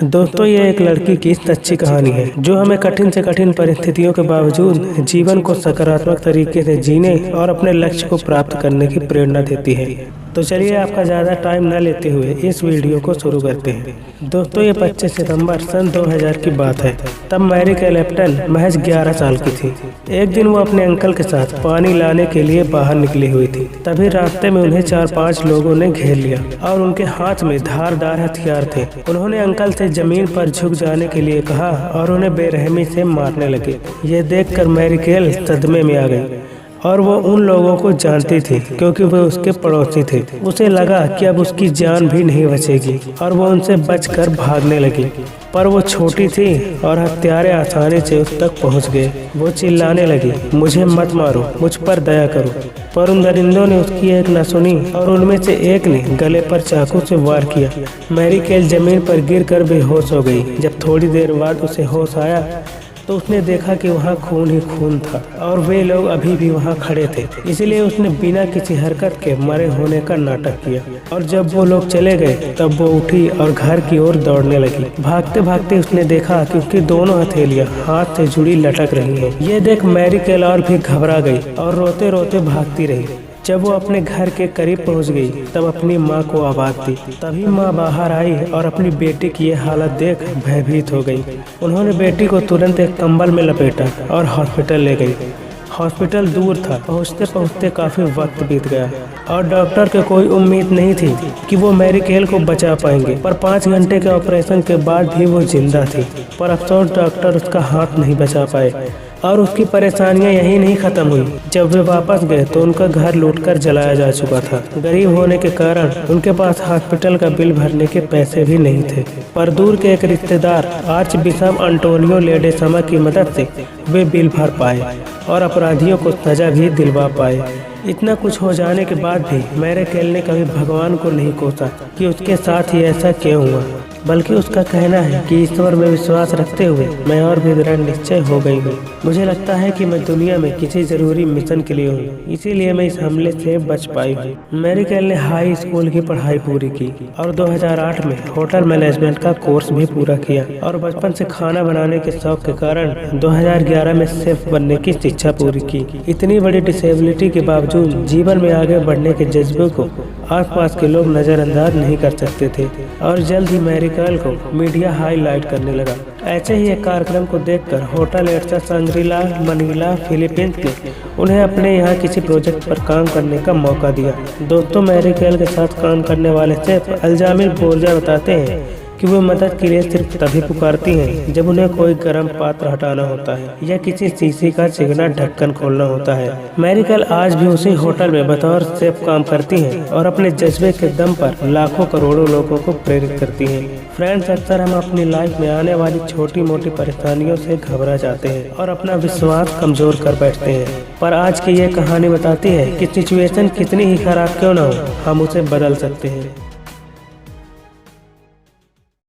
दोस्तों, ये एक लड़की की सच्ची कहानी है जो हमें कठिन से कठिन परिस्थितियों के बावजूद जीवन को सकारात्मक तरीके से जीने और अपने लक्ष्य को प्राप्त करने की प्रेरणा देती है। तो चलिए आपका ज़्यादा टाइम न लेते हुए इस वीडियो को शुरू करते हैं। दोस्तों, ये 25 सितंबर सन 2000 की बात है। तब मैरी कैलेप्टन महज 11 साल की थी। एक दिन वो अपने अंकल के साथ पानी लाने के लिए बाहर निकली हुई थी। तभी रास्ते में उन्हें 4-5 लोगों ने घेर लिया और उनके हाथ में धारदार हथियार थे। उन्होंने अंकल से जमीन पर झुक जाने के लिए कहा और उन्हें बेरहमी से मारने लगे। ये देखकर मैरी कैल सदमे में आ गई और वो उन लोगों को जानती थी क्योंकि वे उसके पड़ोसी थे। उसे लगा कि अब उसकी जान भी नहीं बचेगी और वो उनसे बचकर भागने लगी, पर वो छोटी थी और हत्यारे आसानी से उस तक पहुंच गए। वो चिल्लाने लगी, मुझे मत मारो, मुझ पर दया करो। पर उन दरिंदों ने उसकी एक न सुनी और उनमें से एक ने गले पर चाकू से वार किया। मैरी कैल जमीन पर गिरकर बेहोश हो गई। जब थोड़ी देर बाद उसे होश आया तो उसने देखा कि वहाँ खून ही खून था और वे लोग अभी भी वहाँ खड़े थे। इसलिए उसने बिना किसी हरकत के मरे होने का नाटक किया और जब वो लोग चले गए तब वो उठी और घर की ओर दौड़ने लगी। भागते भागते उसने देखा कि उसकी दोनों हथेलियाँ हाथ से जुड़ी लटक रही हैं। ये देख मैरी कैल और भी घबरा गई और रोते रोते भागती रही। जब वो अपने घर के करीब पहुंच गई तब अपनी माँ को आवाज दी। तभी माँ बाहर आई और अपनी बेटी की ये हालत देख भयभीत हो गई। उन्होंने बेटी को तुरंत एक कंबल में लपेटा और हॉस्पिटल ले गई। हॉस्पिटल दूर था। पहुंचते पहुंचते काफी वक्त बीत गया और डॉक्टर के कोई उम्मीद नहीं थी कि वो मैरी कैल को बचा पाएंगे। पर 5 घंटे के ऑपरेशन के बाद भी वो जिंदा थी। पर अफसोस डॉक्टर उसका हाथ नहीं बचा पाए और उसकी परेशानियां यही नहीं खत्म हुई। जब वे वापस गए तो उनका घर लूटकर जलाया जा चुका था। गरीब होने के कारण उनके पास हॉस्पिटल का बिल भरने के पैसे भी नहीं थे। पर दूर के एक रिश्तेदार आर्च बिशप एंटोनियो लेडेसमा की मदद से वे बिल भर पाए और अपराधियों को सजा भी दिलवा पाए। इतना कुछ हो जाने के बाद भी मैरी कैल ने कभी भगवान को नहीं कोसा कि उसके साथ ही ऐसा क्यों हुआ, बल्कि उसका कहना है कि ईश्वर में विश्वास रखते हुए मैं और भी दृढ़ निश्चय हो गई हूँ। मुझे लगता है कि मैं दुनिया में किसी जरूरी मिशन के लिए हूँ, इसीलिए मैं इस हमले से बच पाई हूँ। मैरी कैल ने हाई स्कूल की पढ़ाई पूरी की और 2008 में होटल मैनेजमेंट का कोर्स भी पूरा किया और बचपन से खाना बनाने के शौक के कारण 2011 में शेफ बनने की शिक्षा पूरी की। इतनी बड़ी डिसेबिलिटी के बावजूद जीवन में आगे बढ़ने के जज्बे को आसपास के लोग नजरअंदाज नहीं कर सकते थे और जल्द ही मैरी कैल को मीडिया हाईलाइट करने लगा। ऐसे ही एक कार्यक्रम को देखकर होटल एड्सा सांग्रीला मनीला फिलीपींस ने उन्हें अपने यहाँ किसी प्रोजेक्ट पर काम करने का मौका दिया। दोस्तों, मैरी कैल के साथ काम करने वाले शेफ अल्जामिल बोर्जा बताते हैं कि वो मदद के लिए सिर्फ तभी पुकारती हैं जब उन्हें कोई गर्म पात्र हटाना होता है या किसी शीशे का चिकना ढक्कन खोलना होता है। मैरी कैल आज भी उसी होटल में बतौर शेफ काम करती हैं और अपने जज्बे के दम पर लाखों करोड़ों लोगों को प्रेरित करती हैं। फ्रेंड्स, अक्सर हम अपनी लाइफ में आने वाली छोटी मोटी परेशानियों से घबरा जाते हैं और अपना विश्वास कमजोर कर बैठते हैं। पर आज की ये कहानी बताती है कि सिचुएशन कितनी ही खराब क्यों न हो, हम उसे बदल सकते हैं।